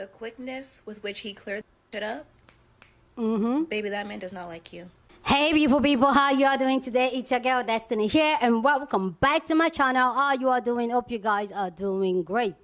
The quickness with which he cleared shit up, baby, that man does not like you. Hey beautiful people, how you are doing today? It's your girl Destiny here and welcome back to my channel. How you are doing? Hope you guys are doing great.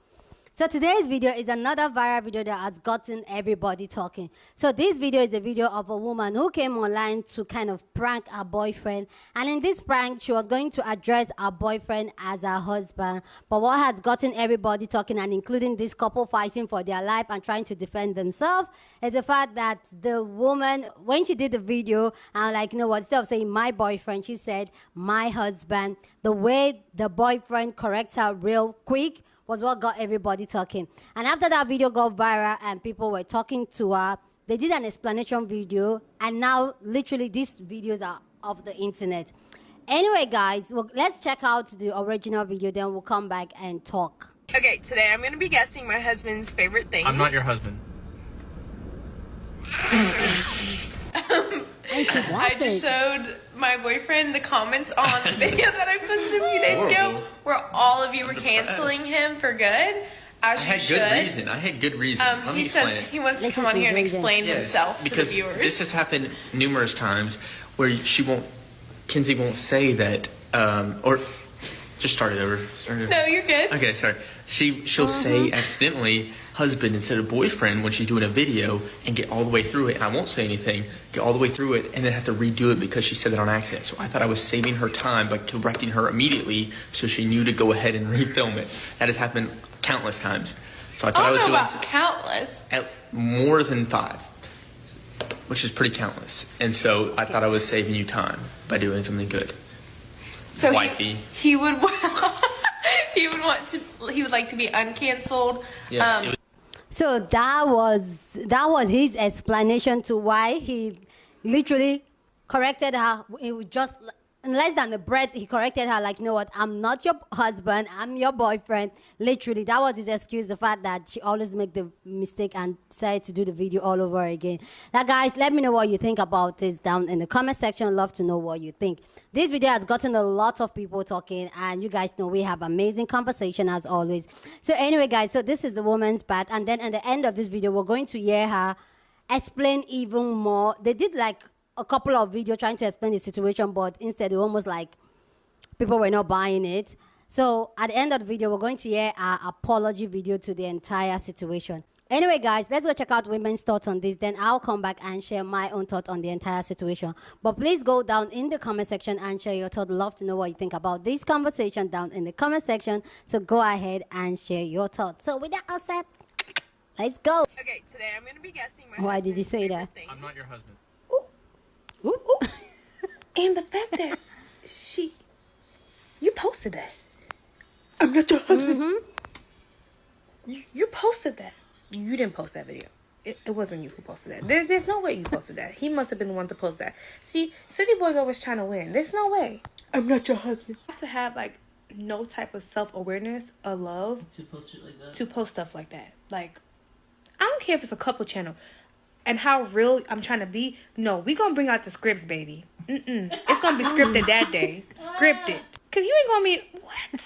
So today's video is another viral video that has gotten everybody talking. So this video is a video of a woman who came online to kind of prank her boyfriend, and in this prank she was going to address her boyfriend as her husband. But what has gotten everybody talking, and including this couple fighting for their life and trying to defend themselves, is the fact that the woman, when she did the video, and like, you know what, instead of saying my boyfriend, she said my husband. The way the boyfriend corrects her real quick was what got everybody talking. And after that video got viral and people were talking to her, they did an explanation video, and now literally these videos are off the internet. Anyway guys, well, let's check out the original video, then we'll come back and talk. Okay, today I'm going to be guessing my husband's favorite things. I'm not your husband. I just showed my boyfriend the comments on the video that I posted a few days ago, where all of you were canceling him for good. As you should. I had good reason. Let me He explain says it. he wants to Listen come on to here and his reason. explain Yes, himself to the because viewers. this has happened numerous times where Kenzie won't say that, or just start it over. No, you're good. Okay, sorry. She'll say accidentally husband instead of boyfriend when she's doing a video and get all the way through it, and I won't say anything, get all the way through it, and then have to redo it because she said it on accident. So I thought I was saving her time by correcting her immediately so she knew to go ahead and refilm it. That has happened countless times. So I thought I I don't was know doing about countless. at more than 5, which is pretty countless. And so I thought I was saving you time by doing something good. So Wifey. he would he would like to be uncanceled. Yes, it was So that was his explanation to why he literally corrected her. It was just in less than a breath. He corrected her like, you know what? I'm not your husband. I'm your boyfriend. Literally, that was his excuse. The fact that she always make the mistake and decided to do the video all over again. Now, guys, let me know what you think about this down in the comment section. Love to know what you think. This video has gotten a lot of people talking, and you guys know we have amazing conversation as always. So anyway, guys, so this is the woman's part, and then at the end of this video, we're going to hear her explain even more. They did like a couple of videos trying to explain the situation, but instead it almost like people were not buying it. So at the end of the video, we're going to hear our apology video to the entire situation. Anyway, guys, let's go check out women's thoughts on this. Then I'll come back and share my own thought on the entire situation. But please go down in the comment section and share your thought. Love to know what you think about this conversation down in the comment section. So go ahead and share your thoughts. So with that all said, let's go. Okay, today I'm going to be guessing my Why did you husband's say favorite that? things. I'm not your husband. Ooh. And the fact that you posted that. I'm not your husband. You posted that. You didn't post that video. It wasn't you who posted that. There's no way you posted that. He must have been the one to post that. See, City Boy's always trying to win. There's no way. I'm not your husband. You have to have like no type of self-awareness or love To post it like that? to post stuff like that. Like, I don't care if it's a couple channel and how real I'm trying to be. No, we gonna bring out the scripts, baby. It's gonna be scripted that day. Scripted. Cause you ain't gonna be what?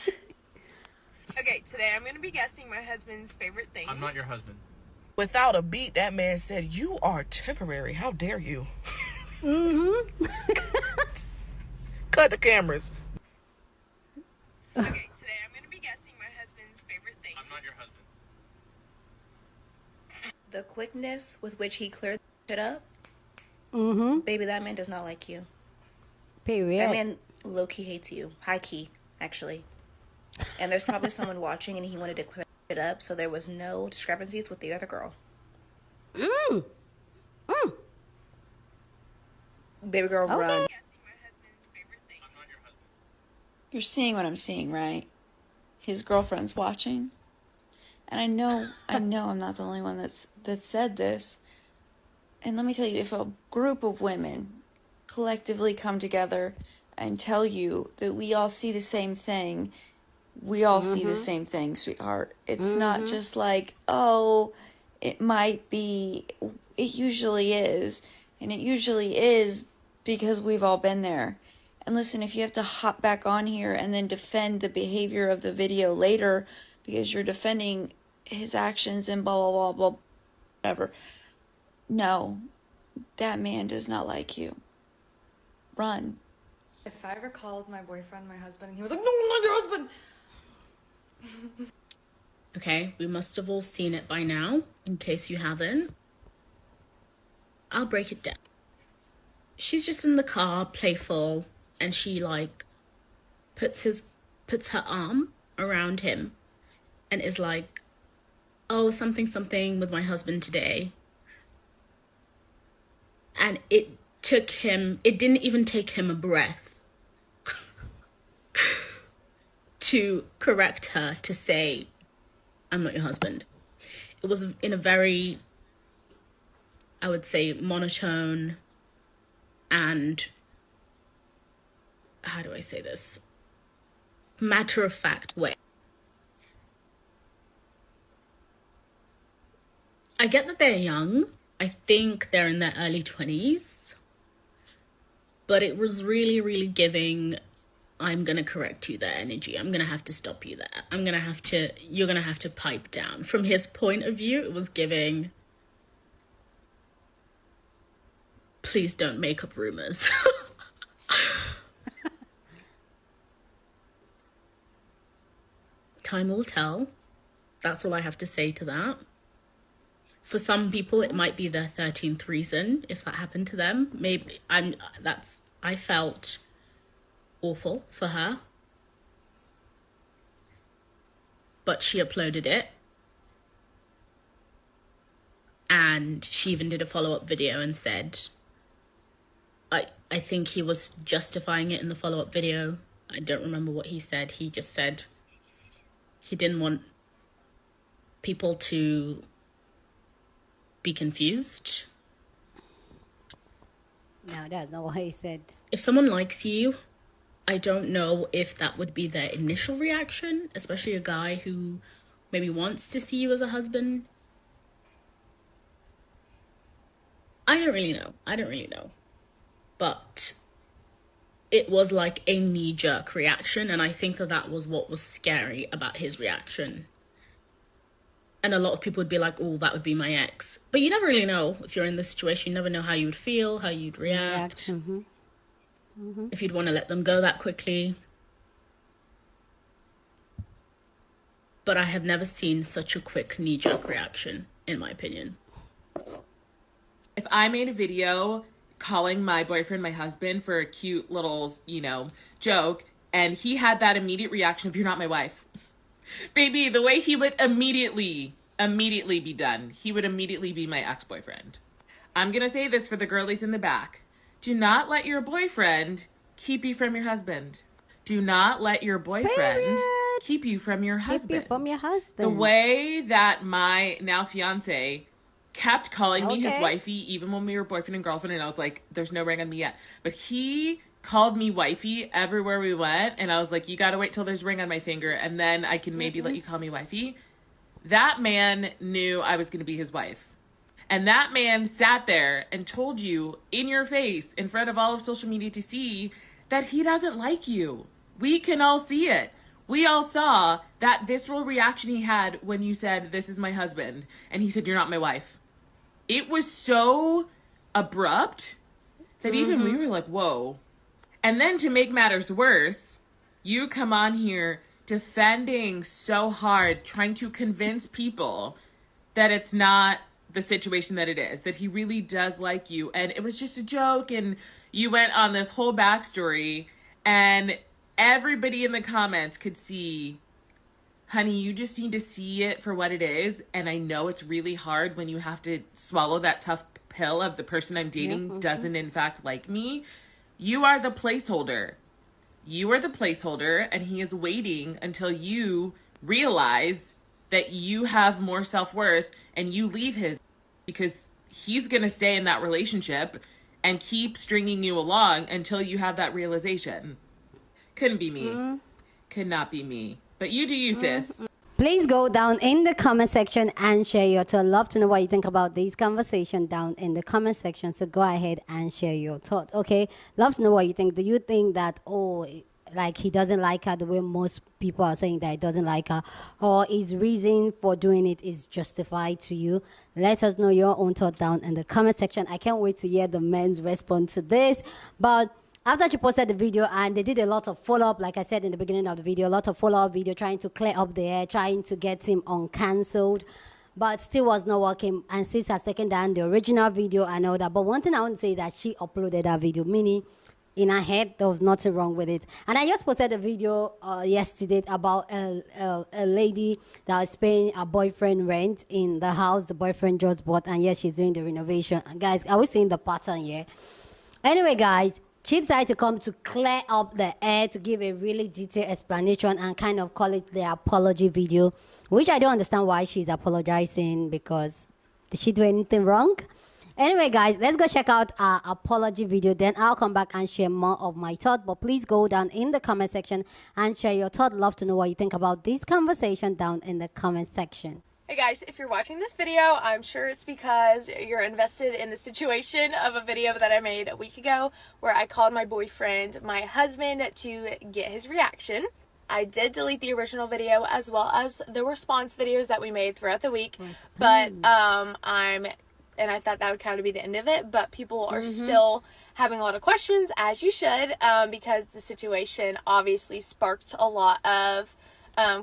Okay, today I'm going to be guessing my husband's favorite things. I'm not your husband. Without a beat, that man said, "You are temporary. How dare you?" Cut the cameras. Okay, today I'm going to be guessing my husband's favorite things. I'm not your husband. The quickness with which he cleared shit up, baby, that man does not like you. Period. That man low-key hates you. High-key, actually. And there's probably someone watching and he wanted to clear it up, so there was no discrepancies with the other girl. Baby girl, run. Guessing my husband's favorite things. I'm not your husband. You're seeing what I'm seeing, right? His girlfriend's watching. And I know I'm not the only one that said this. And let me tell you, if a group of women collectively come together and tell you that we all see the same thing, we all see the same thing, sweetheart. It's not just like, oh, it might be. It usually is. And it usually is because we've all been there. And listen, if you have to hop back on here and then defend the behavior of the video later because you're defending his actions and blah, blah, blah, blah, whatever. No, that man does not like you. Run. If I ever called my boyfriend my husband and he was like, no, I'm not your husband. Okay, we must have all seen it by now. In case you haven't, I'll break it down. She's just in the car, playful, and she like puts her arm around him and is like, oh, something with my husband today. And it didn't even take him a breath to correct her, to say, I'm not your husband. It was in a very, I would say, monotone and, how do I say this? Matter-of-fact way. I get that they're young. I think they're in their early 20s. But it was really, really giving, I'm going to correct you there energy. I'm going to have to stop you there. You're going to have to pipe down. From his point of view, it was giving, please don't make up rumors. Time will tell. That's all I have to say to that. For some people, it might be their 13th reason if that happened to them. Maybe I felt awful for her. But she uploaded it. And she even did a follow-up video and said, I think he was justifying it in the follow-up video. I don't remember what he said. He just said he didn't want people to be confused. No, that's not what he said. If someone likes you, I don't know if that would be their initial reaction, especially a guy who maybe wants to see you as a husband. I don't really know. But it was like a knee-jerk reaction, and I think that was what was scary about his reaction. And a lot of people would be like, oh, that would be my ex. But you never really know if you're in this situation. You never know how you would feel, how you'd react. If you'd want to let them go that quickly. But I have never seen such a quick knee-jerk reaction, in my opinion. If I made a video calling my boyfriend my husband for a cute little, joke, and he had that immediate reaction of, you're not my wife. Baby, the way he would immediately be done. He would immediately be my ex-boyfriend. I'm going to say this for the girlies in the back. Do not let your boyfriend keep you from your husband. Do not let your boyfriend keep you from your husband. Keep you from your husband. The way that my now fiance kept calling me his wifey, even when we were boyfriend and girlfriend, and I was like, there's no ring on me yet. But he called me wifey everywhere we went, and I was like, you gotta wait till there's a ring on my finger, and then I can maybe let you call me wifey. That man knew I was gonna be his wife. And that man sat there and told you in your face, in front of all of social media to see, that he doesn't like you. We can all see it. We all saw that visceral reaction he had when you said, this is my husband, and he said, you're not my wife. It was so abrupt that even we were like, whoa. And then to make matters worse, you come on here defending so hard, trying to convince people that it's not the situation that it is, that he really does like you. And it was just a joke. And you went on this whole backstory, and everybody in the comments could see, honey, you just need to see it for what it is. And I know it's really hard when you have to swallow that tough pill of the person I'm dating doesn't in fact like me. You are the placeholder. You are the placeholder, and he is waiting until you realize that you have more self-worth and you leave his, because he's going to stay in that relationship and keep stringing you along until you have that realization. Couldn't be me. Could not be me. But you do you, sis. Please go down in the comment section and share your thought. Love to know what you think about these conversations down in the comment section. So go ahead and share your thought. Okay. Love to know what you think. Do you think that, like he doesn't like her the way most people are saying that he doesn't like her, or his reason for doing it is justified to you. Let us know your own thought down in the comment section. I can't wait to hear the men's response to this. But after she posted the video, and they did a lot of follow-up, like I said in the beginning of the video, a lot of follow-up video trying to clear up the air, trying to get him uncancelled, but still was not working. And Sis has taken down the original video and all that. But one thing I want to say is that she uploaded that video, meaning in her head there was nothing wrong with it. And I just posted a video yesterday about a lady that was paying her boyfriend rent in the house the boyfriend just bought, and yes, she's doing the renovation. And guys, are we seeing the pattern here? Anyway, guys, she decided to come to clear up the air, to give a really detailed explanation and kind of call it the apology video, which I don't understand why she's apologizing, because did she do anything wrong? Anyway, guys, let's go check out our apology video. Then I'll come back and share more of my thought. But please go down in the comment section and share your thought. Love to know what you think about this conversation down in the comment section. Hey guys, if you're watching this video, I'm sure it's because you're invested in the situation of a video that I made a week ago where I called my boyfriend my husband to get his reaction. I did delete the original video as well as the response videos that we made throughout the week, but I thought that would kind of be the end of it, but people are still having a lot of questions, as you should, because the situation obviously sparked a lot of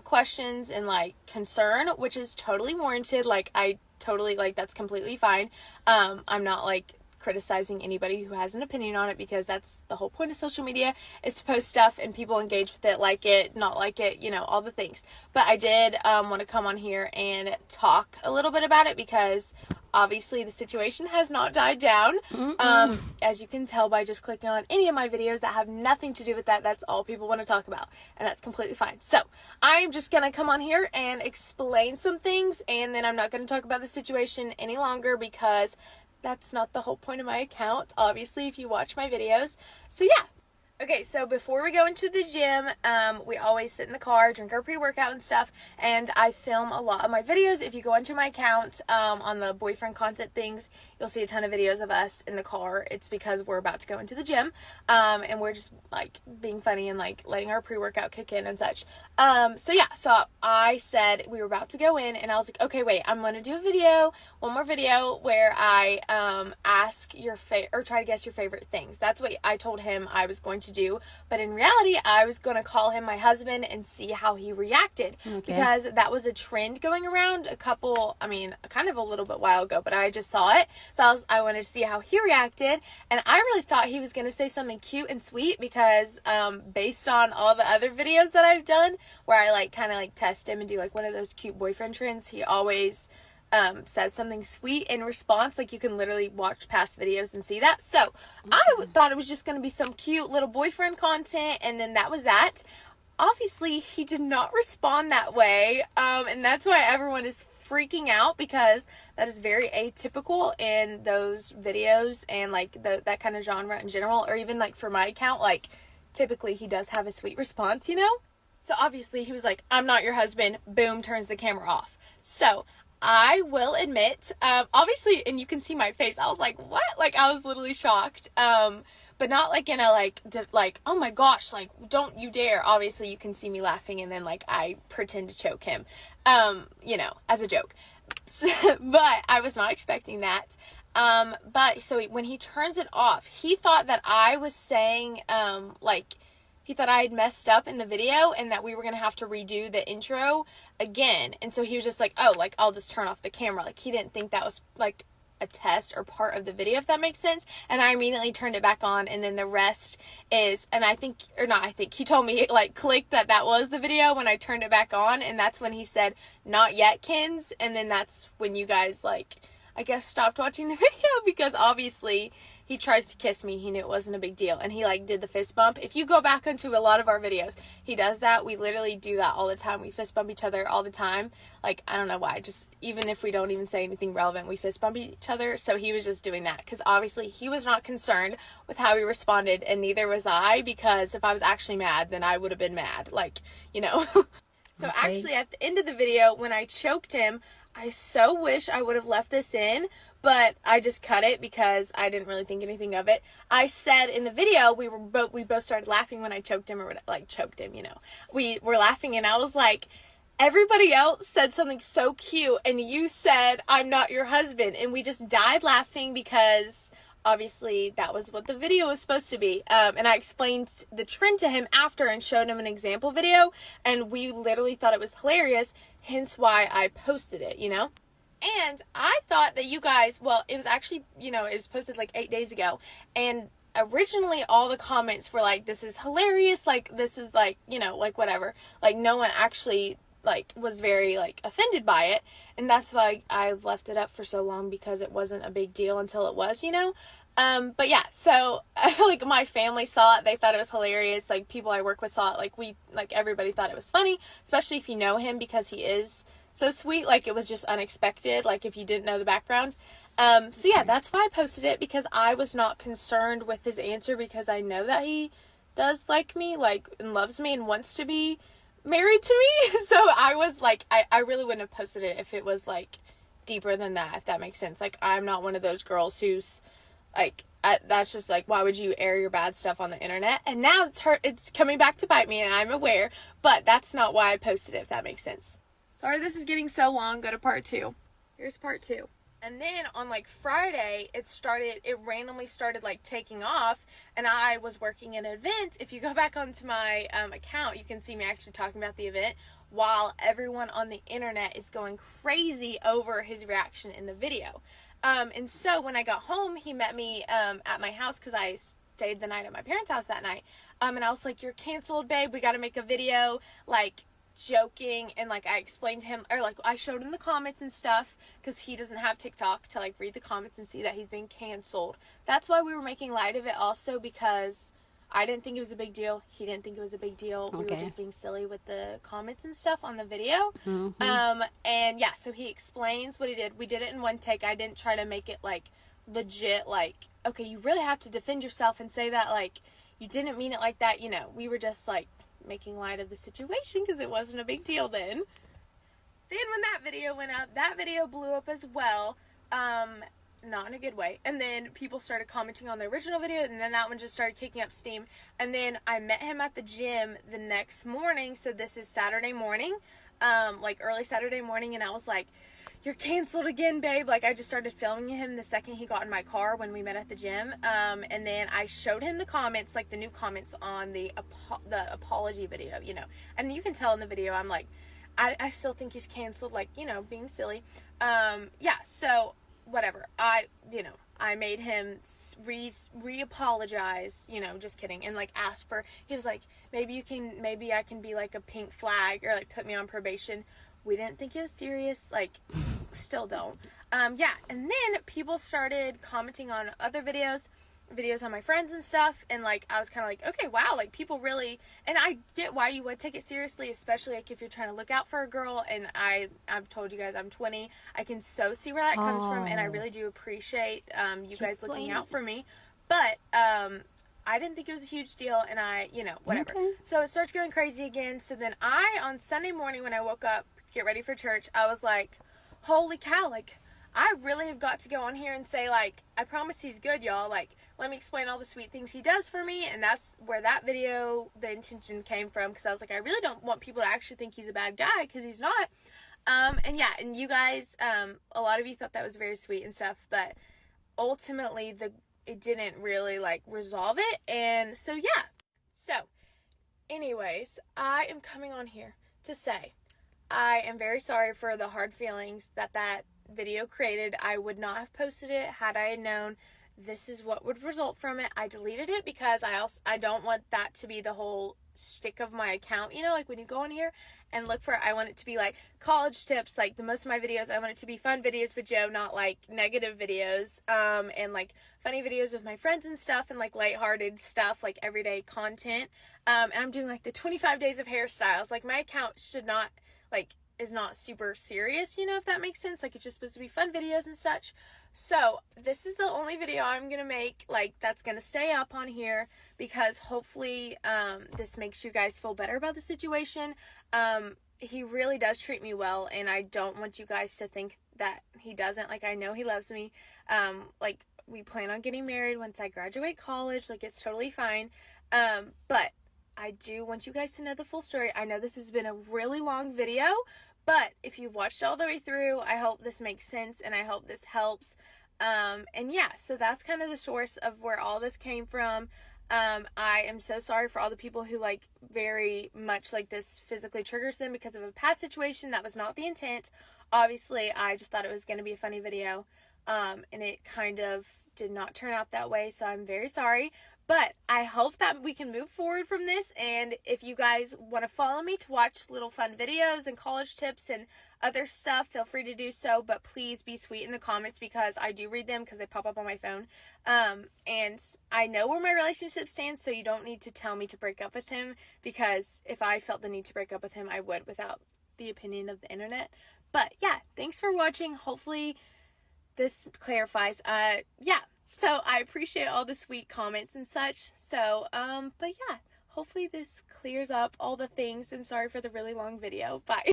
questions and like concern, which is totally warranted. Like, I totally, like, that's completely fine. I'm not like criticizing anybody who has an opinion on it, because that's the whole point of social media, is to post stuff and people engage with it, like it, not like it, you know, all the things. But I did want to come on here and talk a little bit about it, because obviously the situation has not died down. As you can tell by just clicking on any of my videos that have nothing to do with that, that's all people want to talk about, and that's completely fine. So I'm just gonna come on here and explain some things, and then I'm not going to talk about the situation any longer, because that's not the whole point of my account, obviously, if you watch my videos. So yeah. Okay, so before we go into the gym, we always sit in the car, drink our pre-workout and stuff, and I film a lot of my videos. If you go into my account on the boyfriend content things, you'll see a ton of videos of us in the car. It's because we're about to go into the gym, and we're just like being funny and like letting our pre-workout kick in and such. So yeah, so I said we were about to go in, and I was like, okay, wait, I'm gonna do a video, one more video where I ask your or try to guess your favorite things. That's what I told him I was going to do, but in reality I was going to call him my husband and see how he reacted, because that was a trend going around kind of a little bit while ago, but I just saw it, so I wanted to see how he reacted. And I really thought he was going to say something cute and sweet, because based on all the other videos that I've done where I like kind of like test him and do like one of those cute boyfriend trends, he always says something sweet in response. Like, you can literally watch past videos and see that. So I thought it was just going to be some cute little boyfriend content, and then that was that. Obviously he did not respond that way, and that's why everyone is freaking out, because that is very atypical in those videos and like that kind of genre in general, or even like for my account, like typically he does have a sweet response, you know. So obviously he was like, I'm not your husband, boom, turns the camera off. So I will admit, obviously, and you can see my face, I was like, what? Like, I was literally shocked, but not like in a, like, oh my gosh, like, don't you dare. Obviously, you can see me laughing, and then, like, I pretend to choke him, you know, as a joke. But I was not expecting that. But, so when he turns it off, he thought that I was saying, he thought I had messed up in the video and that we were going to have to redo the intro again. And so he was just like, oh, like, I'll just turn off the camera. Like, he didn't think that was, like, a test or part of the video, if that makes sense. And I immediately turned it back on, and then the rest is, and he told me, like, clicked that was the video when I turned it back on. And that's when he said, not yet, Kins. And then that's when you guys, like, I guess stopped watching the video, because obviously he tried to kiss me. He knew it wasn't a big deal. And he like did the fist bump. If you go back into a lot of our videos, he does that. We literally do that all the time. We fist bump each other all the time. Like, I don't know why. Just even if we don't even say anything relevant, we fist bump each other. So he was just doing that, because obviously he was not concerned with how he responded, and neither was I, because if I was actually mad, then I would have been mad. Like, you know. So actually at the end of the video, when I choked him, I so wish I would have left this in, but I just cut it because I didn't really think anything of it. I said in the video, we both started laughing when I choked him, or like choked him, you know. We were laughing, and I was like, everybody else said something so cute, and you said, I'm not your husband. And we just died laughing because obviously that was what the video was supposed to be. And I explained the trend to him after and showed him an example video, and we literally thought it was hilarious, hence why I posted it, you know? And I thought that you guys, well, it was actually, you know, it was posted like 8 days ago, and originally all the comments were like, this is hilarious, like, this is like, you know, like whatever. Like, no one actually like was very like offended by it, and that's why I've left it up for so long, because it wasn't a big deal until it was, you know. But yeah, so like my family saw it, they thought it was hilarious, like people I work with saw it, like everybody thought it was funny, especially if you know him, because he is so sweet. Like, it was just unexpected, like if you didn't know the background. So yeah, that's why I posted it, because I was not concerned with his answer, because I know that he does like me, like, and loves me and wants to be married to me. So I was like, I really wouldn't have posted it if it was like deeper than that, if that makes sense. Like, I'm not one of those girls who's like, that's just like, why would you air your bad stuff on the internet? And now it's coming back to bite me, and I'm aware, but that's not why I posted it, if that makes sense. Sorry this is getting so long. Go to part 2. Here's part 2. And then on like Friday, it randomly started like taking off, and I was working an event. If you go back onto my account, you can see me actually talking about the event, while everyone on the internet is going crazy over his reaction in the video. And so when I got home, he met me at my house, because I stayed the night at my parents' house that night. And I was like, you're canceled, babe. We got to make a video, like, joking. And like, I explained to him, or like, I showed him the comments and stuff, because he doesn't have TikTok to like read the comments and see that he's being canceled. That's why we were making light of it, also because I didn't think it was a big deal. He didn't think it was a big deal. Okay. We were just being silly with the comments and stuff on the video. Mm-hmm. And yeah, so he explains what he did. We did it in one take. I didn't try to make it like legit, like, okay, you really have to defend yourself and say that like you didn't mean it like that. You know, we were just like making light of the situation, because it wasn't a big deal then. Then when that video went up, that video blew up as well. Not in a good way. And then people started commenting on the original video, and then that one just started kicking up steam. And then I met him at the gym the next morning. So this is Saturday morning, like early Saturday morning, and I was like, you're canceled again, babe. Like, I just started filming him the second he got in my car when we met at the gym. And then I showed him the comments, like the new comments on the apology video, you know. And you can tell in the video, I'm like, I still think he's canceled, like, you know, being silly. Yeah, so whatever. I made him re-apologize, you know, just kidding. And like asked for, he was like, maybe I can be like a pink flag, or like put me on probation. We didn't think it was serious, like, still don't. Yeah, and then people started commenting on other videos on my friends and stuff, and like, I was kind of like, okay, wow, like, people really, and I get why you would take it seriously, especially like if you're trying to look out for a girl. And I've told you guys I'm 20. I can so see where that comes from, and I really do appreciate you guys looking out for me. But I didn't think it was a huge deal, and I, you know, whatever. Okay. So it starts going crazy again. So then on Sunday morning when I woke up to get ready for church, I was like, holy cow, like, I really have got to go on here and say, like, I promise he's good, y'all. Like, let me explain all the sweet things he does for me. And that's where that video, the intention came from, because I was like, I really don't want people to actually think he's a bad guy, because he's not. And yeah, and you guys, a lot of you thought that was very sweet and stuff, but ultimately it didn't really like resolve it. And so yeah, so anyways, I am coming on here to say I am very sorry for the hard feelings that video created. I would not have posted it had I known this is what would result from it. I deleted it because I don't want that to be the whole stick of my account, you know, like when you go on here and look for, I want it to be like college tips, like the most of my videos, I want it to be fun videos with Joe, not like negative videos, and like funny videos with my friends and stuff, and like lighthearted stuff, like everyday content. And I'm doing like the 25 days of hairstyles. Like, my account should not, like, is not super serious, you know, if that makes sense. Like, it's just supposed to be fun videos and such. So this is the only video I'm gonna make, like, that's gonna stay up on here, because hopefully this makes you guys feel better about the situation. He really does treat me well, and I don't want you guys to think that he doesn't. Like, I know he loves me. Like, we plan on getting married once I graduate college. Like, it's totally fine. But I do want you guys to know the full story. I know this has been a really long video, but if you've watched all the way through, I hope this makes sense, and I hope this helps. And yeah, so that's kind of the source of where all this came from. I am so sorry for all the people who, like, very much, like, this physically triggers them because of a past situation. That was not the intent. Obviously, I just thought it was going to be a funny video, and it kind of did not turn out that way, so I'm very sorry. But I hope that we can move forward from this, and if you guys want to follow me to watch little fun videos and college tips and other stuff, feel free to do so, but please be sweet in the comments, because I do read them because they pop up on my phone. And I know where my relationship stands, so you don't need to tell me to break up with him, because if I felt the need to break up with him, I would, without the opinion of the internet. But yeah, thanks for watching. Hopefully this clarifies. Yeah. So I appreciate all the sweet comments and such. So, but yeah, hopefully this clears up all the things, and sorry for the really long video. Bye.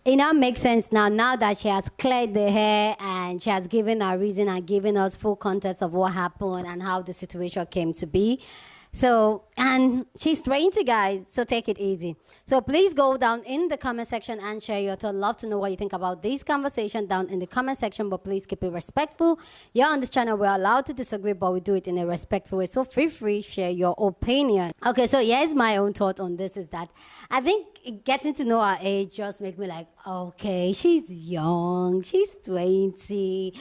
It now makes sense now that she has cleared the hair and she has given our reason and given us full context of what happened and how the situation came to be. So, and she's 20, guys, so take it easy. So please go down in the comment section and share your thoughts. Love to know what you think about this conversation down in the comment section, but please keep it respectful. You're on this channel, we're allowed to disagree, but we do it in a respectful way. So feel free, share your opinion. Okay, so here's my own thought on this, is that I think getting to know her age just make me like, okay, she's young, she's 20.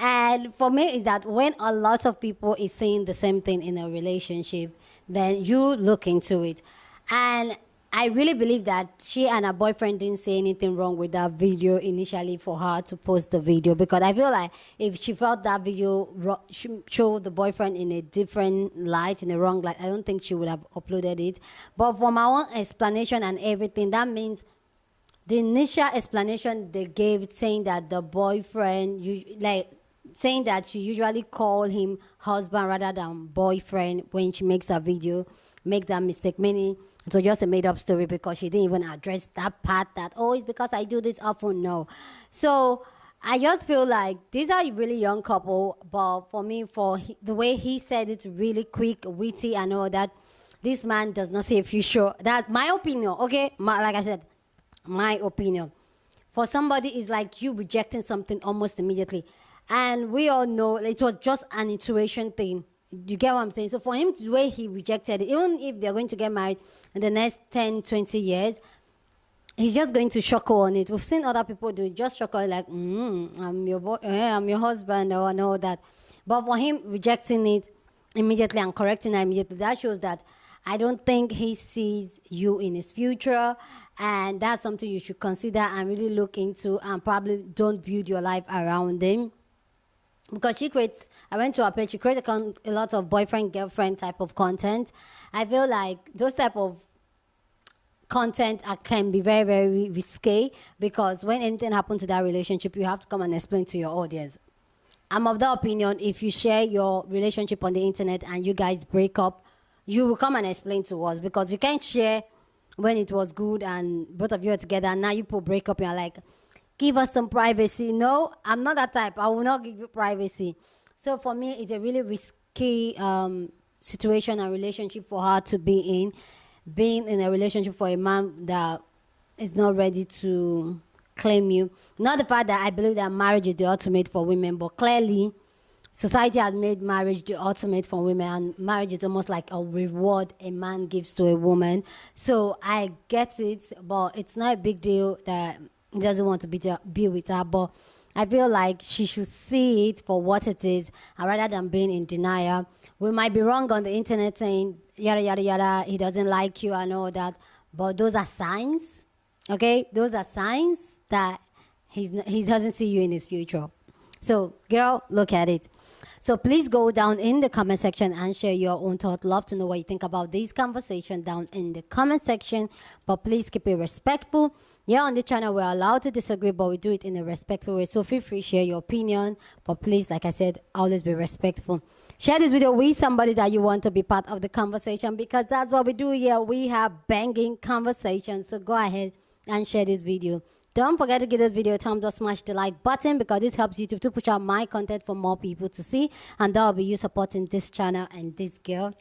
And for me, is that when a lot of people is saying the same thing in a relationship, then you look into it. And I really believe that she and her boyfriend didn't say anything wrong with that video initially for her to post the video, because I feel like if she felt that video showed the boyfriend in a different light, in a wrong light, I don't think she would have uploaded it. But from our own explanation and everything, that means the initial explanation they gave, saying that the boyfriend, saying that she usually call him husband rather than boyfriend when she makes a video, make that mistake, meaning it was just a made-up story, because she didn't even address that part, that, oh, it's because I do this often. No. So I just feel like these are a really young couple, but for me, the way he said it, really quick, witty, and all that, this man does not see a future. That's my opinion, okay? Like I said, my opinion. For somebody, it's like you rejecting something almost immediately. And we all know it was just an intuition thing. You get what I'm saying? So for him, the way he rejected it, even if they're going to get married in the next 10, 20 years, he's just going to shock her on it. We've seen other people do it, just shock her like, I'm your boy, I'm your husband, or and all that. But for him, rejecting it immediately and correcting her immediately, that shows that I don't think he sees you in his future, and that's something you should consider and really look into, and probably don't build your life around him. Because she creates, I went to her page, she creates a lot of boyfriend, girlfriend type of content. I feel like those type of content can be very, very risque, because when anything happens to that relationship, you have to come and explain to your audience. I'm of the opinion, if you share your relationship on the internet and you guys break up, you will come and explain to us, because you can't share when it was good and both of you are together, and now you put break up and you're like, give us some privacy. No, I'm not that type. I will not give you privacy. So for me, it's a really risky situation and relationship for her to be in. Being in a relationship for a man that is not ready to claim you. Not the fact that I believe that marriage is the ultimate for women, but clearly society has made marriage the ultimate for women, and marriage is almost like a reward a man gives to a woman. So I get it, but it's not a big deal that he doesn't want to be with her. But I feel like she should see it for what it is, and rather than being in denial. We might be wrong on the internet saying yada yada yada, he doesn't like you and all that, but those are signs. Okay, those are signs that he doesn't see you in his future. So girl, look at it. So please go down in the comment section and share your own thought. Love to know what you think about this conversation down in the comment section. But please keep it respectful. Yeah, on the channel we're allowed to disagree, but we do it in a respectful way. So feel free to share your opinion. But please, like I said, always be respectful. Share this video with somebody that you want to be part of the conversation, because that's what we do here. We have banging conversations. So go ahead and share this video. Don't forget to give this video a thumbs up, smash the like button, because this helps YouTube to push out my content for more people to see, and that will be you supporting this channel and this girl.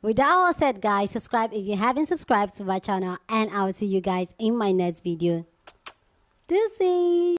With that all said, guys, subscribe if you haven't subscribed to my channel, and I will see you guys in my next video. Deuces.